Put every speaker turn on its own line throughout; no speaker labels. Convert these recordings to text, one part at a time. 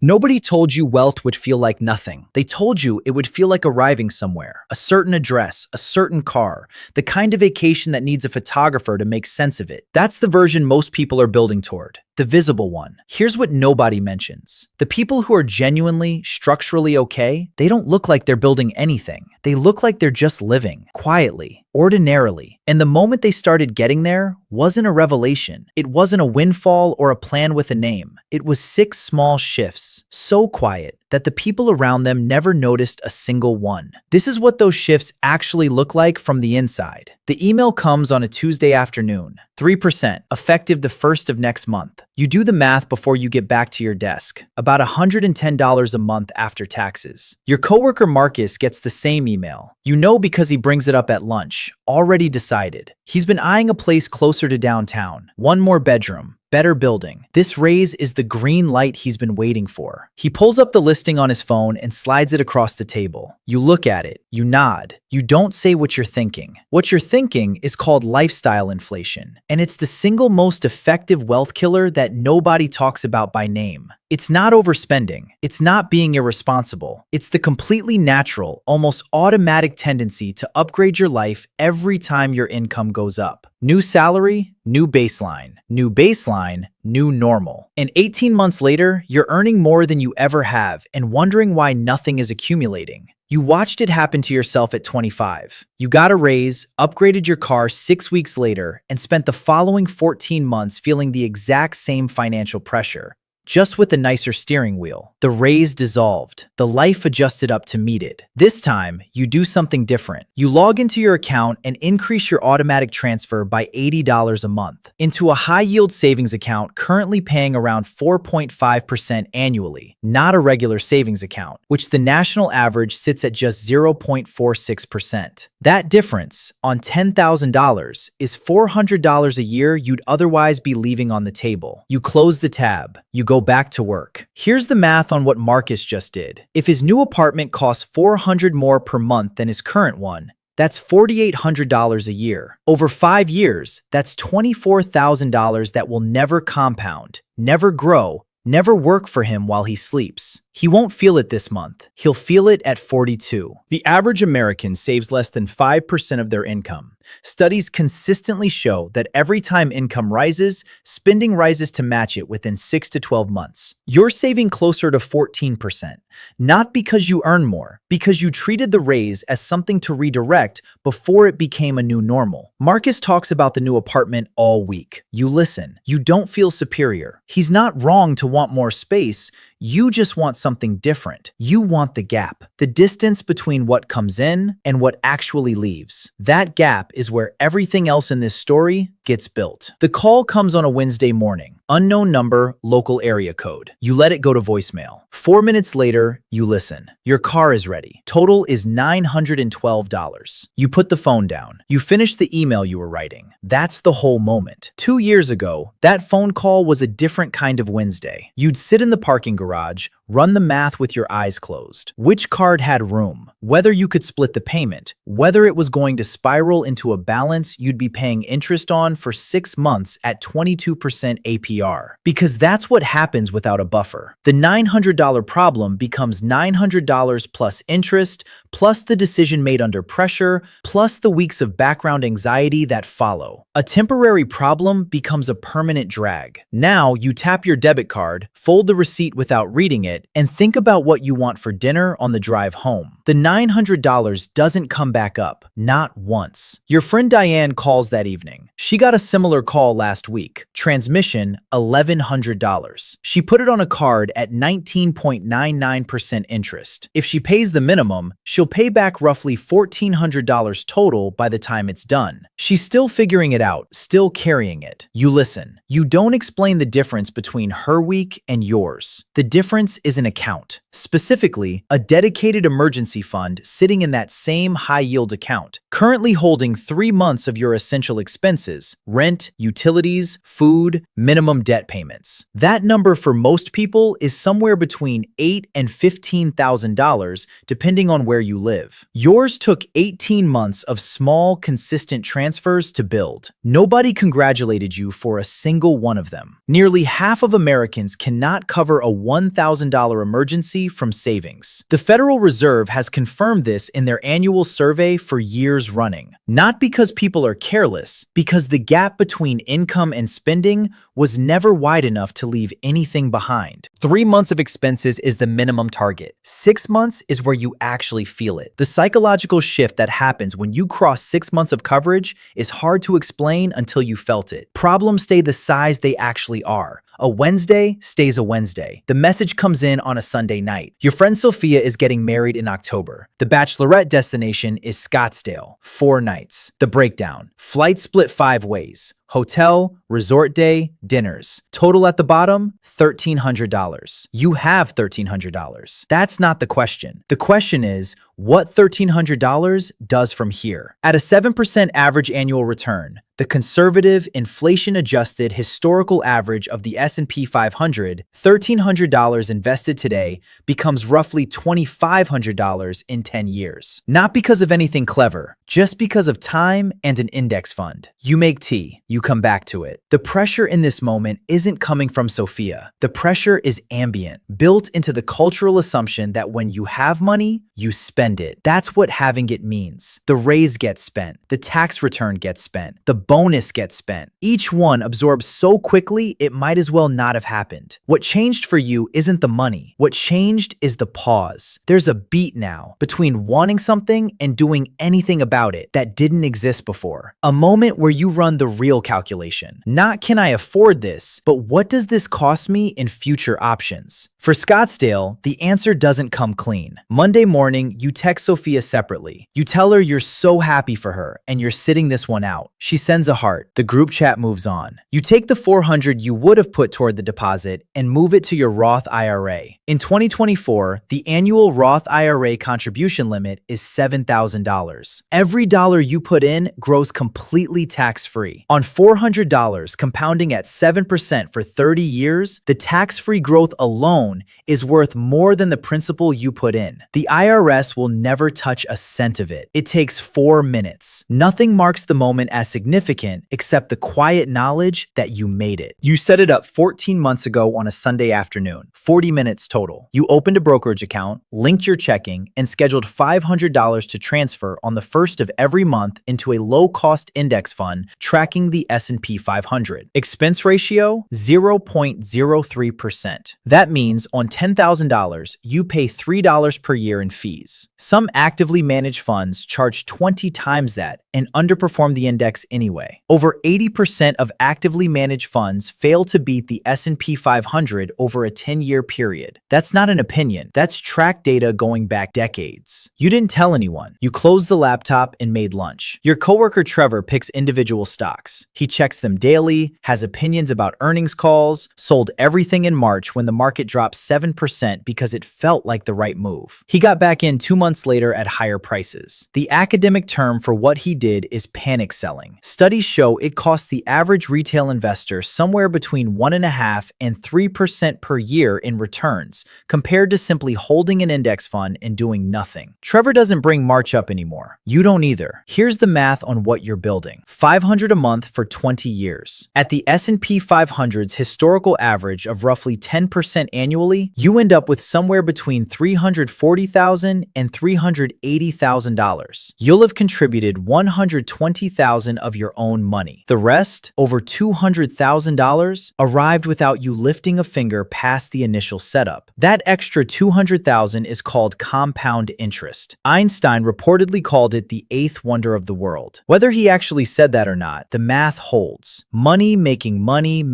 Nobody told you wealth would feel like nothing. They told you it would feel like arriving somewhere, a certain address, a certain car, the kind of vacation that needs a photographer to make sense of it. That's the version most people are building toward. The visible one. Here's what nobody mentions. The people who are genuinely, structurally okay, they don't look like they're building anything. They look like they're just living, quietly, ordinarily. And the moment they started getting there wasn't a revelation. It wasn't a windfall or a plan with a name. It was 6 small shifts, so quiet that the people around them never noticed a single one. This is what those shifts actually look like from the inside. The email comes on a Tuesday afternoon. 3%, effective the 1st of next month. You do the math before you get back to your desk. About $110 a month after taxes. Your coworker Marcus gets the same email. You know because he brings it up at lunch. Already decided. He's been eyeing a place closer to downtown. 1 more bedroom. Better building. This raise is the green light he's been waiting for. He pulls up the listing on his phone and slides it across the table. You look at it. You nod. You don't say what you're thinking. What you're thinking is called lifestyle inflation, and it's the single most effective wealth killer that nobody talks about by name. It's not overspending. It's not being irresponsible. It's the completely natural, almost automatic tendency to upgrade your life every time your income goes up. New salary, new baseline. New baseline, new normal. And 18 months later, you're earning more than you ever have and wondering why nothing is accumulating. You watched it happen to yourself at 25. You got a raise, upgraded your car 6 weeks later, and spent the following 14 months feeling the exact same financial pressure, just with a nicer steering wheel. The raise dissolved. The life adjusted up to meet it. This time, you do something different. You log into your account and increase your automatic transfer by $80 a month into a high-yield savings account currently paying around 4.5% annually, not a regular savings account, which the national average sits at just 0.46%. That difference, on $10,000, is $400 a year you'd otherwise be leaving on the table. You close the tab. You go back to work. Here's the math on what Marcus just did. If his new apartment costs $400 more per month than his current one, that's $4,800 a year. Over 5 years, that's $24,000 that will never compound, never grow, never work for him while he sleeps. He won't feel it this month. He'll feel it at 42.
The average American saves less than 5% of their income. Studies consistently show that every time income rises, spending rises to match it within 6 to 12 months. You're saving closer to 14%, not because you earn more, because you treated the raise as something to redirect before it became a new normal. Marcus talks about the new apartment all week. You listen. You don't feel superior. He's not wrong to want more space. You just want something different. You want the gap, the distance between what comes in and what actually leaves. That gap is where everything else in this story gets built. The call comes on a Wednesday morning. Unknown number, local area code. You let it go to voicemail. 4 minutes later, you listen. Your car is ready. Total is $912. You put the phone down. You finish the email you were writing. That's the whole moment. 2 years ago, that phone call was a different kind of Wednesday. You'd sit in the parking garage, run the math with your eyes closed. Which card had room? Whether you could split the payment, whether it was going to spiral into a balance you'd be paying interest on for 6 months at 22% APR. Because that's what happens without a buffer. The $900 problem becomes $900 plus interest, plus the decision made under pressure, plus the weeks of background anxiety that follow. A temporary problem becomes a permanent drag. Now you tap your debit card, fold the receipt without reading it, and think about what you want for dinner on the drive home. The $900 doesn't come back up, not once. Your friend Diane calls that evening. She got a similar call last week. Transmission, $1,100. She put it on a card at 19.99% interest. If she pays the minimum, she'll pay back roughly $1,400 total by the time it's done. She's still figuring it out, still carrying it. You listen. You don't explain the difference between her week and yours. The difference is an account. Specifically, a dedicated emergency fund sitting in that same high-yield account, currently holding 3 months of your essential expenses, rent, utilities, food, minimum debt payments. That number for most people is somewhere between $8,000 and $15,000, depending on where you live. Yours took 18 months of small, consistent transfers to build. Nobody congratulated you for a single one of them. Nearly half of Americans cannot cover a $1,000 emergency from savings. The Federal Reserve has confirmed this in their annual survey for years running. Not because people are careless, because the gap between income and spending was never wide enough to leave anything behind.
3 months of expenses is the minimum target. 6 months is where you actually feel it. The psychological shift that happens when you cross 6 months of coverage is hard to explain until you felt it. Problems stay the size they actually are. A Wednesday stays a Wednesday. The message comes in on a Sunday night. Your friend Sophia is getting married in October. The bachelorette destination is Scottsdale. 4 nights. The breakdown. Flight split 5 ways. Hotel, resort day, dinners. Total at the bottom, $1,300. You have $1,300. That's not the question. The question is, what $1,300 does from here. At a 7% average annual return, the conservative, inflation-adjusted historical average of the S&P 500, $1,300 invested today becomes roughly $2,500 in 10 years. Not because of anything clever, just because of time and an index fund. You make tea, you come back to it. The pressure in this moment isn't coming from Sophia. The pressure is ambient, built into the cultural assumption that when you have money, you spend it. That's what having it means. The raise gets spent. The tax return gets spent. The bonus gets spent. Each one absorbs so quickly, it might as well not have happened. What changed for you isn't the money. What changed is the pause. There's a beat now between wanting something and doing anything about it that didn't exist before. A moment where you run the real calculation. Not can I afford this, but what does this cost me in future options? For Scottsdale, the answer doesn't come clean. Monday morning, you text Sophia separately. You tell her you're so happy for her and you're sitting this one out. She sends a heart. The group chat moves on. You take the $400 you would have put toward the deposit and move it to your Roth IRA. In 2024, the annual Roth IRA contribution limit is $7,000. Every dollar you put in grows completely tax-free. On $400 compounding at 7% for 30 years, the tax-free growth alone is worth more than the principal you put in. The IRS will never touch a cent of it. It takes 4 minutes. Nothing marks the moment as significant except the quiet knowledge that you made it. You set it up 14 months ago on a Sunday afternoon, 40 minutes total. You opened a brokerage account, linked your checking, and scheduled $500 to transfer on the first of every month into a low-cost index fund tracking the S&P 500. Expense ratio, 0.03%. That means on $10,000, you pay $3 per year in fees. Some actively managed funds charge 20 times that and underperform the index anyway. Over 80% of actively managed funds fail to beat the S&P 500 over a 10-year period. That's not an opinion. That's track data going back decades. You didn't tell anyone. You closed the laptop and made lunch. Your coworker Trevor picks individual stocks. He checks them daily, has opinions about earnings calls, sold everything in March when the market dropped 7% because it felt like the right move. He got back in 2 months later at higher prices. The academic term for what he did is panic selling. Studies show it costs the average retail investor somewhere between 1.5% and 3% per year in returns, compared to simply holding an index fund and doing nothing. Trevor doesn't bring March up anymore. You don't either. Here's the math on what you're building. $500 a month for 20 years. At the S&P 500's historical average of roughly 10% annually, you end up with somewhere between $340,000 and $380,000. You'll have contributed $120,000 of your own money. The rest, over $200,000, arrived without you lifting a finger past the initial setup. That extra $200,000 is called compound interest. Einstein reportedly called it the eighth wonder of the world. Whether he actually said that or not, the math holds. Money making money,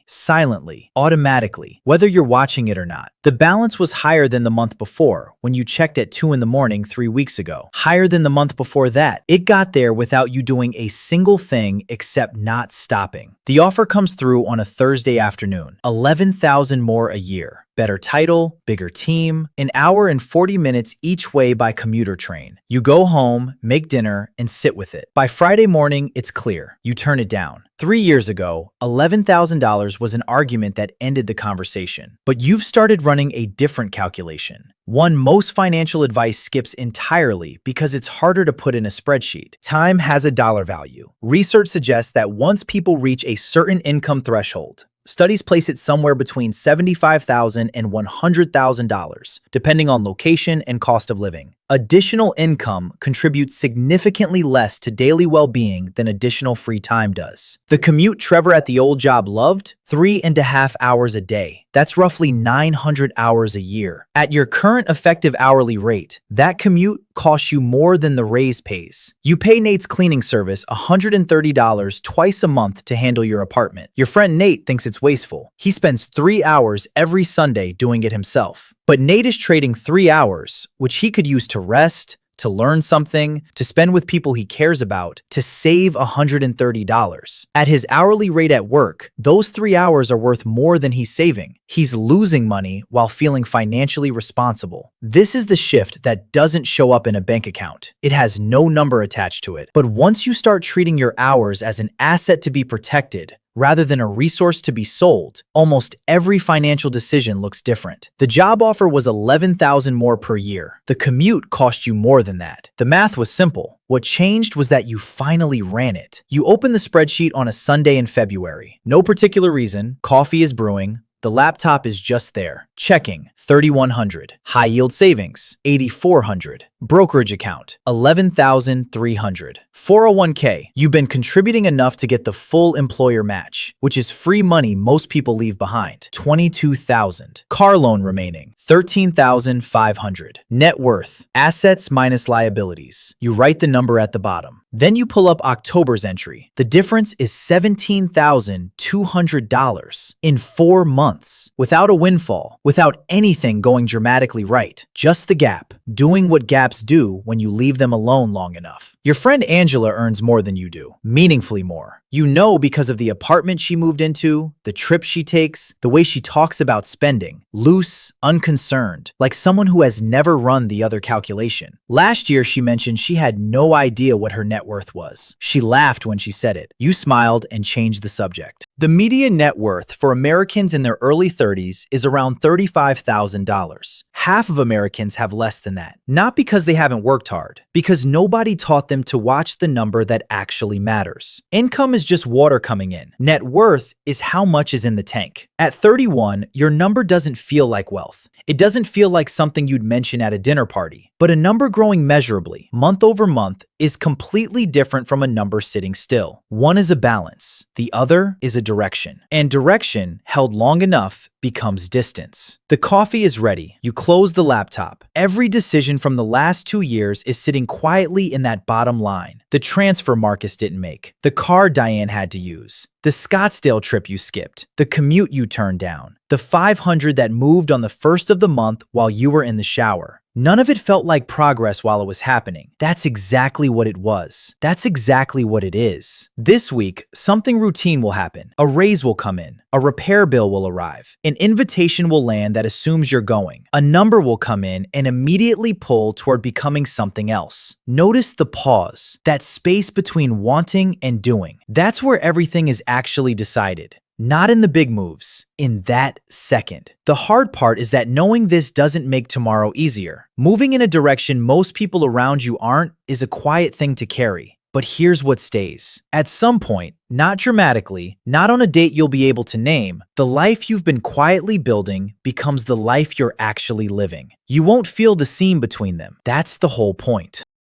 silently, automatically, whether you're watching it or not. The balance was higher than the month before, when you checked at 2 in the morning 3 weeks ago. Higher than the month before that. It
got there without you doing a single thing except not stopping. The offer comes through on a Thursday afternoon. 11,000 more a year. Better title, bigger team, an hour and 40 minutes each way by commuter train. You go home, make dinner, and sit with it. By Friday morning, it's clear. You turn it down. 3 years ago, $11,000 was an argument that ended the conversation. But you've started running a different calculation. One most financial advice skips entirely because it's harder to put in a spreadsheet.
Time has a dollar value. Research suggests that once people reach a certain income threshold, studies place it somewhere between $75,000 and $100,000, depending on location and cost of living. Additional income contributes significantly less to daily well-being than additional free time does. The commute Trevor at the old job loved? 3.5 hours a day. That's roughly 900 hours a year. At your current effective hourly rate, that commute costs you more than the raise pays. You pay Nate's cleaning service $130 twice a month to handle your apartment. Your friend Nate thinks it's wasteful. He spends 3 hours every Sunday doing it himself. But Nate is trading 3 hours, which he could use to rest, to learn something, to spend with people he cares about, to save $130. At his hourly rate at work, those 3 hours are worth more than he's saving. He's losing money while feeling financially responsible. This is the shift that doesn't show up in a bank account. It has no number attached to it. But once you start treating your hours as an asset to be protected, rather than a resource to be sold, almost every financial decision looks different. The job offer was $11,000 more per year. The commute cost you more than that. The math was simple. What changed was that you finally ran it. You open the spreadsheet on a Sunday in February. No particular reason. Coffee is brewing. The laptop is just there. Checking, $3,100. High yield savings, $8,400. Brokerage account, $11,300. 401k, you've been contributing enough to get the full employer match, which is free money most people leave behind, $22,000. Car loan remaining, $13,500. Net worth, assets minus liabilities. You write the number at the bottom. Then you pull up October's entry. The difference is $17,200 in 4 months, without a windfall, without anything going dramatically right. Just the gap, doing what gaps do when you leave them alone long enough. Your friend Angela earns more than you do, meaningfully more. You know because of the apartment she moved into, the trips she takes, the way she talks about spending. Loose, unconcerned, like someone who has never run the other calculation. Last year, she mentioned she had no idea what her net worth was. She laughed when she said it. You smiled and changed the subject. The median net worth for Americans in their early 30s is around $35,000. Half of Americans have less than that. Not because they haven't worked hard, because nobody taught them to watch the number that actually matters. Income is just water coming in. Net worth is how much is in the tank. At 31, your number doesn't feel like wealth. It doesn't feel like something you'd mention at a dinner party. But a number growing measurably, month over month, is completely different from a number sitting still. One is a balance. The other is a direction. And direction, held long enough, becomes distance. The coffee is ready. You close the laptop. Every decision from the last 2 years is sitting quietly in that bottom line. The transfer Marcus didn't make. The car Diane had to use. The Scottsdale trip you skipped. The commute you turned down. The $500 that moved on the first of the month while you were in the shower. None of it felt like progress while it was happening. That's exactly what it was. That's exactly what it is. This week, something routine will happen. A raise will come in. A repair bill will arrive. An invitation will land that assumes you're going. A number will come in and immediately pull toward becoming something else. Notice the pause, that space between wanting and doing. That's where everything is actually decided. Not in the big moves, in that second. The hard part is that knowing this doesn't make tomorrow easier. Moving in a direction most people around you aren't is a quiet thing to carry. But here's what stays. At some point, not dramatically, not on a date you'll be able to name, the life you've been quietly building becomes the life you're actually living. You won't feel the seam between them. That's the whole point.